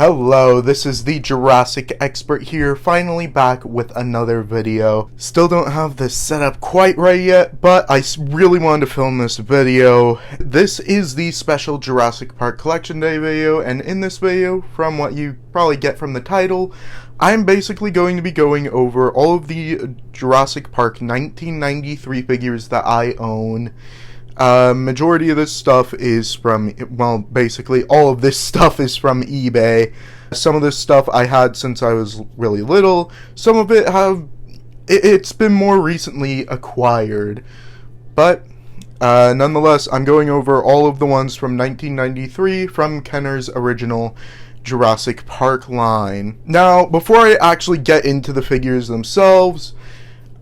Hello, this is the Jurassic expert here, finally back with another video. Still don't have this set up quite right yet, but I really wanted to film this video. This is the special Jurassic Park Collection Day video, and in this video, from what you probably get from the title, I'm basically going to be going over all of the Jurassic Park 1993 figures that I own. Majority of this stuff is from, well, basically all of this stuff is from eBay. Some of this stuff I had since I was really little. Some of it it's been more recently acquired. But, nonetheless, I'm going over all of the ones from 1993 from Kenner's original Jurassic Park line. Now, before I actually get into the figures themselves,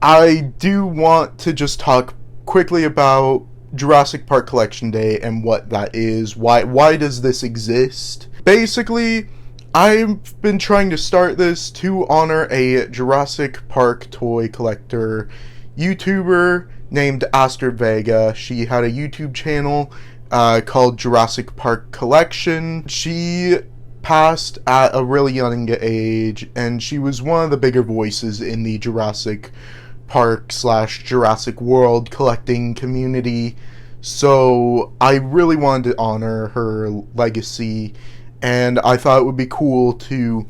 I do want to just talk quickly about Jurassic Park Collection Day and what that is. Why does this exist? Basically, I've been trying to start this to honor a Jurassic Park toy collector YouTuber named Aster Vega. She had a YouTube channel called Jurassic Park Collection. She passed at a really young age, and she was one of the bigger voices in the Jurassic Park / Jurassic World collecting community, so I really wanted to honor her legacy, and I thought it would be cool to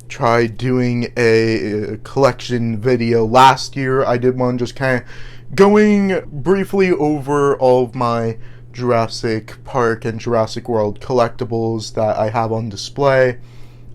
try doing a collection video. Last year I did one just kind of going briefly over all of my Jurassic Park and Jurassic World collectibles that I have on display.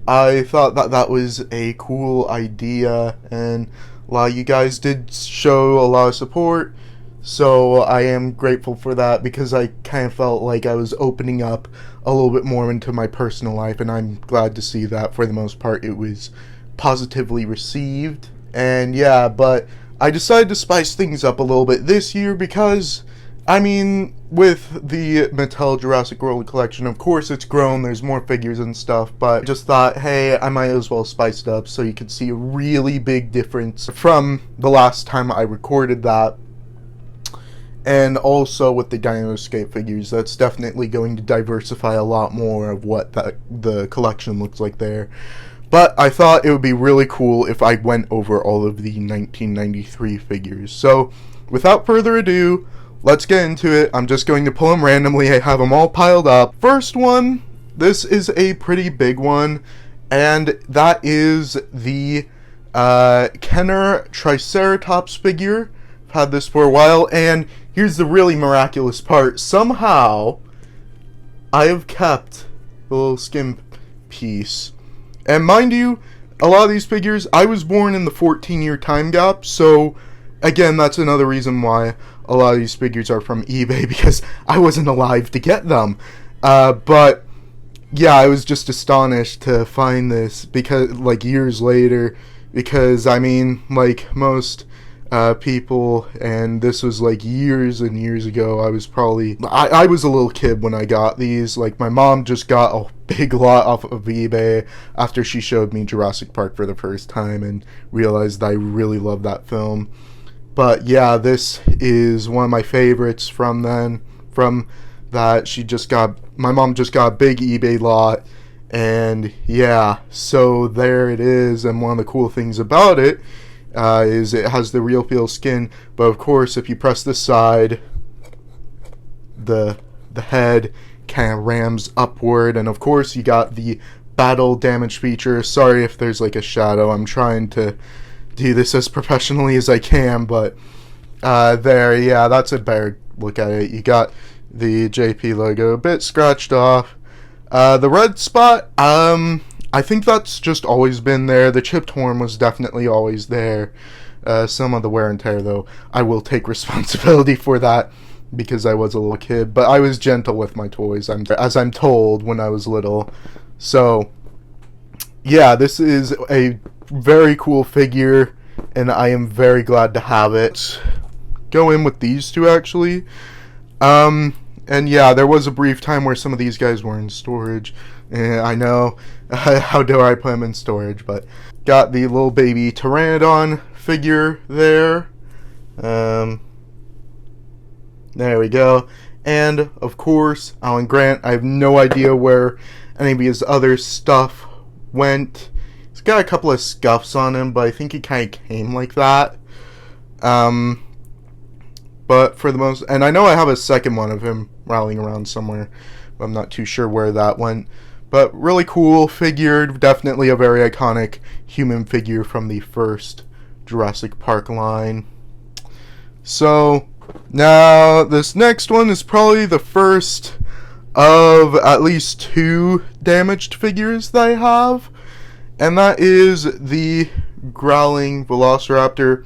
I thought that was a cool idea, and a lot of you guys did show a lot of support, so I am grateful for that, because I kind of felt like I was opening up a little bit more into my personal life, and I'm glad to see that for the most part it was positively received. And yeah, but I decided to spice things up a little bit this year because, I mean, with the Mattel Jurassic World collection, of course it's grown, there's more figures and stuff, but just thought, hey, I might as well spice it up so you could see a really big difference from the last time I recorded that. And also with the Dino Escape figures, that's definitely going to diversify a lot more of what the collection looks like there. But I thought it would be really cool if I went over all of the 1993 figures. So, without further ado, let's get into it. I'm just going to pull them randomly. I have them all piled up. First one, this is a pretty big one, and that is the Kenner Triceratops figure. I've had this for a while, and here's the really miraculous part. Somehow, I have kept the little skin piece. And mind you, a lot of these figures, I was born in the 14-year time gap, so again, that's another reason why a lot of these figures are from eBay, because I wasn't alive to get them. But yeah, I was just astonished to find this, because like years later, because I mean, like most people, and this was like years and years ago. I was probably I was a little kid when I got these. Like, my mom just got a big lot off of eBay after she showed me Jurassic Park for the first time and realized I really loved that film. But yeah, this is one of my favorites from then. From that, my mom just got a big eBay lot, and yeah, so there it is. And one of the cool things about it is it has the real feel skin, but of course, if you press this side, the head kind of rams upward, and of course, you got the battle damage feature. Sorry if there's like a shadow. I'm trying to do this as professionally as I can, but there, yeah, that's a better look at it. You got the JP logo a bit scratched off. The red spot, I think that's just always been there. The chipped horn was definitely always there. Some of the wear and tear, though, I will take responsibility for that, because I was a little kid, but I was gentle with my toys, as I'm told, when I was little. So yeah, this is a very cool figure, and I am very glad to have it. Go in with these two, actually. And yeah, there was a brief time where some of these guys were in storage. I know, how dare I put them in storage, but got the little Babypteranodon figure there. There we go. And, of course, Alan Grant. I have no idea where any of his other stuff He's got a couple of scuffs on him, but I think he kind of came like that. But for the most, and I know I have a second one of him rattling around somewhere, but I'm not too sure where that went. But really cool figure, definitely a very iconic human figure from the first Jurassic Park line. So, now this next one is probably the first of at least 2 damaged figures that I have. And that is the growling Velociraptor.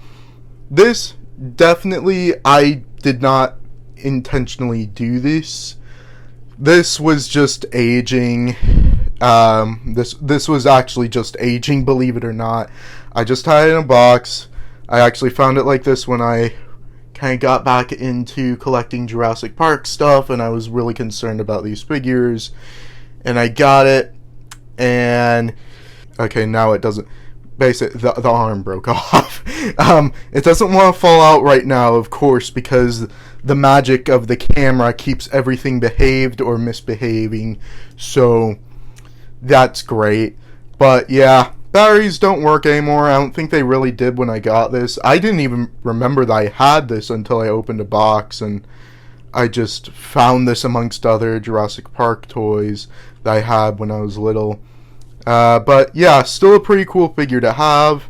This definitely, I did not intentionally do this. This was just aging. This was actually just aging, believe it or not. I just had it in a box. I actually found it like this when I kind of got back into collecting Jurassic Park stuff, and I was really concerned about these figures. And I got it, and okay, now it doesn't. Basically, the arm broke off. It doesn't want to fall out right now, of course, because the magic of the camera keeps everything behaved or misbehaving. So that's great. But yeah, batteries don't work anymore. I don't think they really did when I got this. I didn't even remember that I had this until I opened a box, and I just found this amongst other Jurassic Park toys that I had when I was little. But yeah, still a pretty cool figure to have.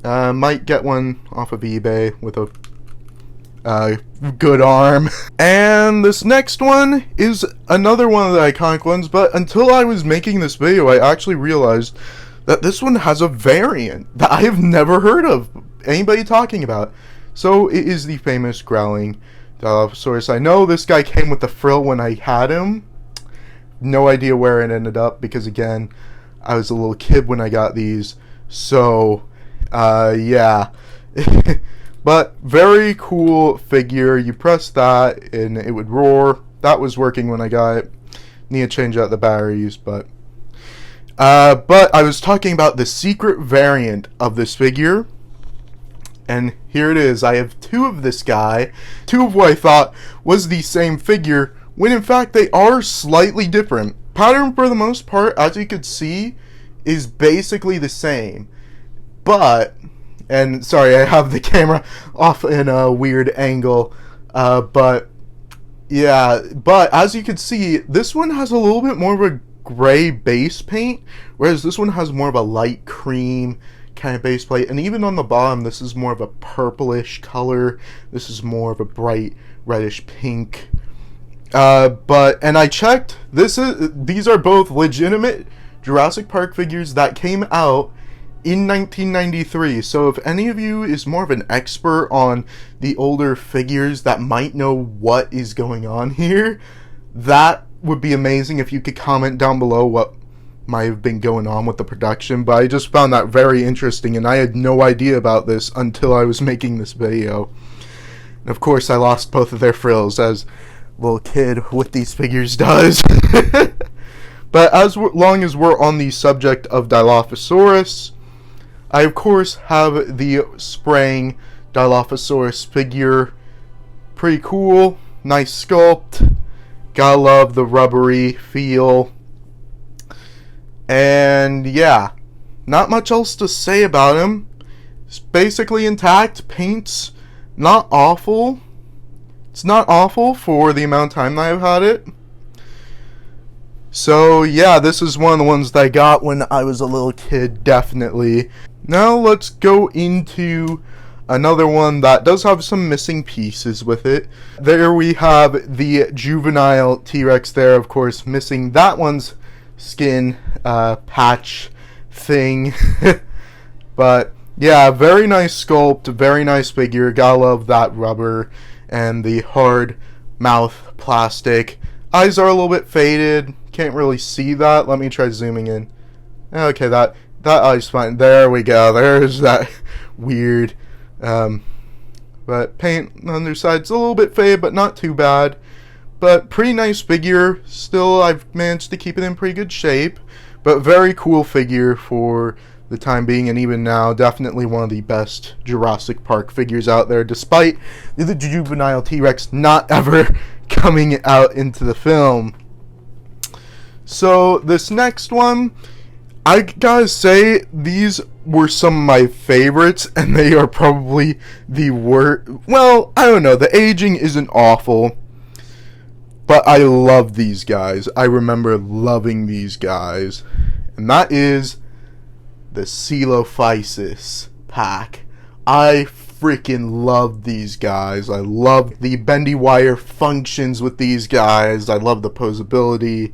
Might get one off of eBay with a good arm. And this next one is another one of the iconic ones, but until I was making this video, I actually realized that this one has a variant that I have never heard of anybody talking about. So it is the famous growling Dilophosaurus. I know this guy came with the frill when I had him. No idea where it ended up, because again, I was a little kid when I got these, so, yeah. But, very cool figure. You press that, and it would roar. That was working when I got it. Need to change out the batteries, but I was talking about the secret variant of this figure, and here it is. I have 2 of this guy, 2 of what I thought was the same figure, when in fact they are slightly different. Pattern, for the most part, as you could see, is basically the same. But, and sorry, I have the camera off in a weird angle. But, yeah, but as you can see, this one has a little bit more of a gray base paint, whereas this one has more of a light cream kind of base plate. And even on the bottom, this is more of a purplish color. This is more of a bright reddish pink. And I checked, these are both legitimate Jurassic Park figures that came out in 1993. So if any of you is more of an expert on the older figures that might know what is going on here, that would be amazing if you could comment down below what might have been going on with the production. But I just found that very interesting, and I had no idea about this until I was making this video. And of course, I lost both of their frills, as little kid with these figures does. But as long as we're on the subject of Dilophosaurus, I of course have the spraying Dilophosaurus figure. Pretty cool, nice sculpt, gotta love the rubbery feel. And yeah, not much else to say about him. It's basically intact. Paint's not awful. It's not awful for the amount of time that I've had it. So yeah, this is one of the ones that I got when I was a little kid, definitely. Now let's go into another one that does have some missing pieces with it. There we have the Juvenile TRex there, of course, missing that one's skin patch thing. But yeah, very nice sculpt, very nice figure. Gotta love that rubber and the hard mouth plastic. Eyes are a little bit faded. Can't really see that. Let me try zooming in. Okay, that eye's fine. There we go. There's that weird. But paint on the underside's a little bit faded, but not too bad. But pretty nice figure. Still, I've managed to keep it in pretty good shape. But very cool figure for the time being, and even now, definitely one of the best Jurassic Park figures out there, despite the Juvenile T-Rex not ever coming out into the film. So this next one, I gotta say, these were some of my favorites, and they are probably the worst. Well, I don't know, the aging isn't awful, but I love these guys. I remember loving these guys, and that is the Coelophysis pack. I freaking love these guys. I love the bendy wire functions with these guys. I love the posability.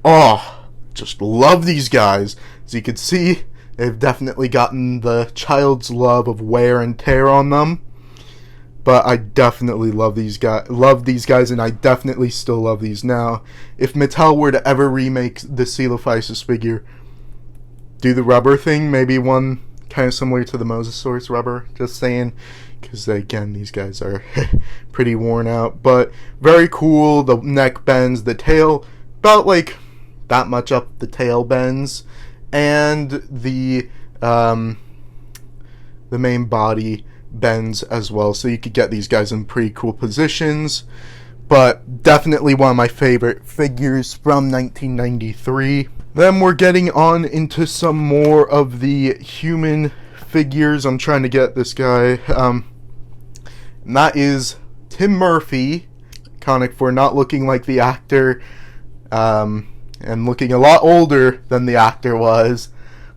Oh, just love these guys. As you can see, they've definitely gotten the child's love of wear and tear on them. But I definitely love these guys, and I definitely still love these now. If Mattel were to ever remake the Coelophysis figure, do the rubber thing, maybe one kind of similar to the Mosasaurus rubber, just saying, because again, these guys are pretty worn out, but very cool. The neck bends, the tail about like that much up the tail bends, and the main body bends as well, so you could get these guys in pretty cool positions. But definitely one of my favorite figures from 1993. Then we're getting on into some more of the human figures. I'm trying to get this guy, and that is Tim Murphy, iconic for not looking like the actor, and looking a lot older than the actor was.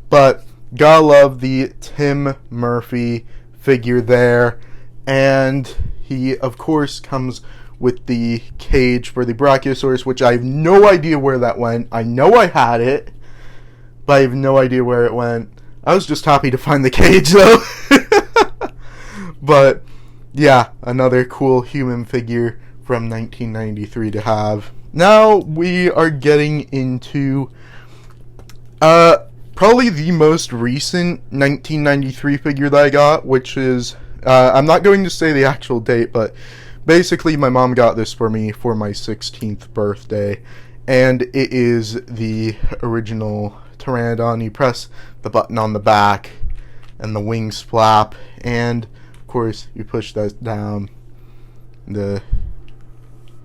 But gotta love the Tim Murphy figure there. And he, of course, comes with the cage for the Brachiosaurus, which I have no idea where that went. I know I had it, but I have no idea where it went. I was just happy to find the cage, though. But, yeah, another cool human figure from 1993 to have. Now we are getting into probably the most recent 1993 figure that I got, which is, I'm not going to say the actual date, but basically my mom got this for me for my 16th birthday, and it is the original Pteranodon. You press the button on the back, and the wings flap, and of course you push that down, the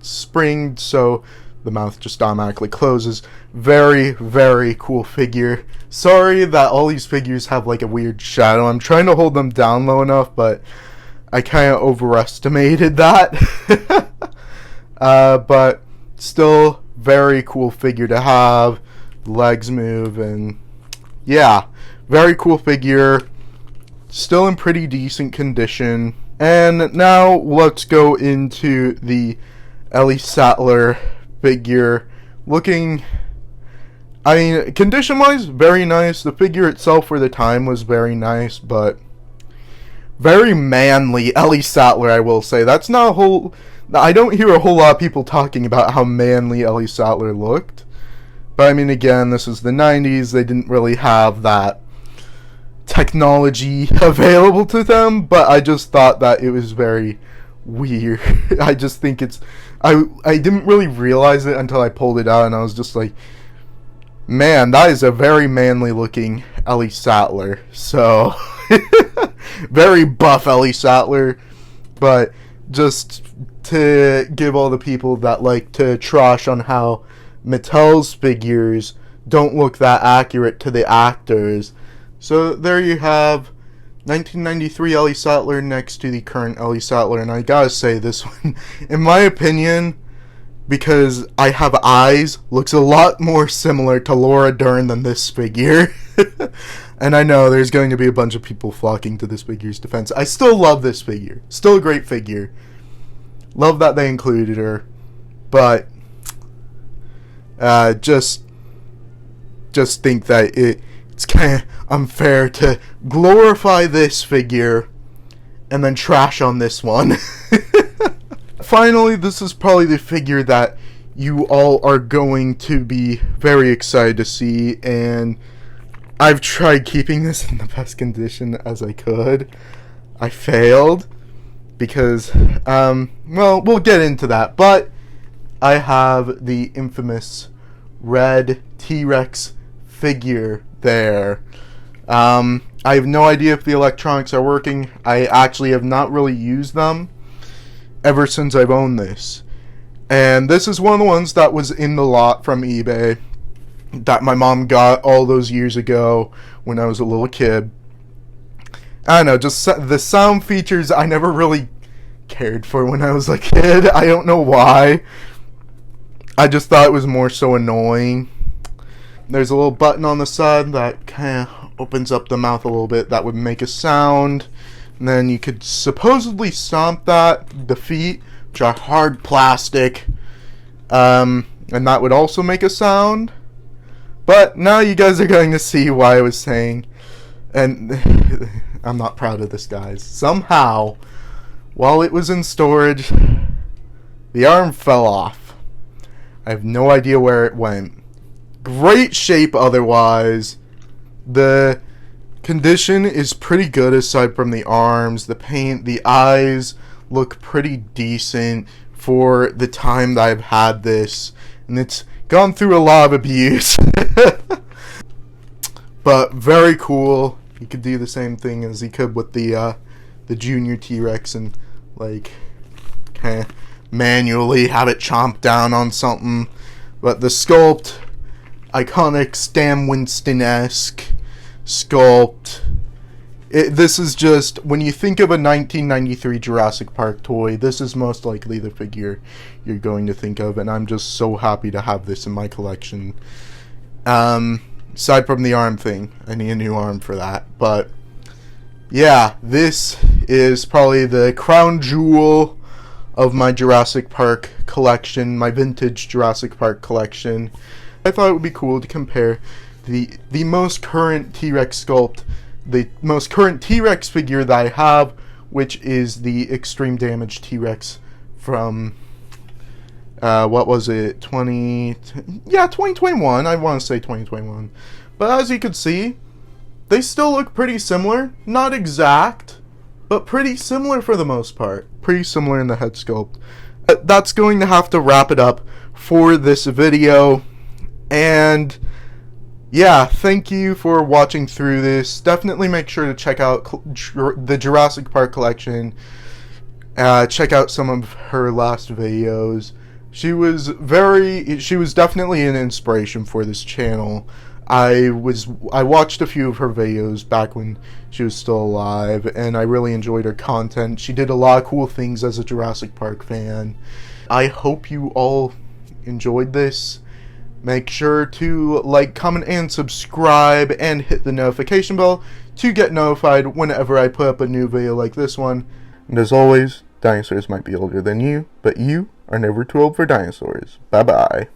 spring, so the mouth just automatically closes. Very, very cool figure. Sorry that all these figures have like a weird shadow. I'm trying to hold them down low enough, but I kind of overestimated that. But still very cool figure to have. Legs move, and yeah, very cool figure. Still in pretty decent condition. And now let's go into the Ellie Sattler figure. Looking, I mean, condition wise, very nice. The figure itself for the time was very nice, but very manly Ellie Sattler, I will say. That's not a whole, I don't hear a whole lot of people talking about how manly Ellie Sattler looked. But I mean, again, this is the 90s. They didn't really have that technology available to them, but I just thought that it was very weird. I just think it's, I didn't really realize it until I pulled it out, and I was just like, man, that is a very manly looking Ellie Sattler. So very buff Ellie Sattler. But just to give all the people that like to trash on how Mattel's figures don't look that accurate to the actors, so there you have 1993 Ellie Sattler next to the current Ellie Sattler. And I gotta say, this one, in my opinion, because I have eyes, looks a lot more similar to Laura Dern than this figure. And I know there's going to be a bunch of people flocking to this figure's defense. I still love this figure. Still a great figure. Love that they included her. But just think that it's kind of unfair to glorify this figure and then trash on this one. Finally, this is probably the figure that you all are going to be very excited to see, and I've tried keeping this in the best condition as I could. I failed because, well, we'll get into that, but I have the infamous red T-Rex figure there. I have no idea if the electronics are working. I actually have not really used them ever since I've owned this. And this is one of the ones that was in the lot from eBay. that my mom got all those years ago when I was a little kid. I don't know, just the sound features I never really cared for when I was a kid. I don't know why. I just thought it was more so annoying. There's a little button on the side that kind of opens up the mouth a little bit that would make a sound. And then you could supposedly stomp the feet, which are hard plastic. And that would also make a sound. But now you guys are going to see why I was saying. And I'm not proud of this, guys. Somehow, while it was in storage, the arm fell off. I have no idea where it went. Great shape otherwise. The condition is pretty good aside from the arms. The paint, the eyes look pretty decent for the time that I've had this. And it's gone through a lot of abuse. But very cool. He could do the same thing as he could with the junior T-Rex and like kind of manually have it chomp down on something. But the sculpt, iconic Stan Winston-esque sculpt. This is just, when you think of a 1993 Jurassic Park toy, this is most likely the figure you're going to think of, and I'm just so happy to have this in my collection. Aside from the arm thing, I need a new arm for that, but yeah, this is probably the crown jewel of my Jurassic Park collection, my vintage Jurassic Park collection. I thought it would be cool to compare the most current T-Rex sculpt, the most current T-Rex figure that I have, which is the Extreme Damage T-Rex from what was it, 2021, I want to say 2021, but as you can see, they still look pretty similar, not exact, but pretty similar for the most part, pretty similar in the head sculpt. That's going to have to wrap it up for this video, and yeah, thank you for watching through this. Definitely make sure to check out the Jurassic Park collection, check out some of her last videos. She was definitely an inspiration for this channel. I watched a few of her videos back when she was still alive, and I really enjoyed her content. She did a lot of cool things as a Jurassic Park fan. I hope you all enjoyed this. Make sure to like, comment, and subscribe, and hit the notification bell to get notified whenever I put up a new video like this one. And as always, dinosaurs might be older than you, but you are never too old for dinosaurs. Bye-bye.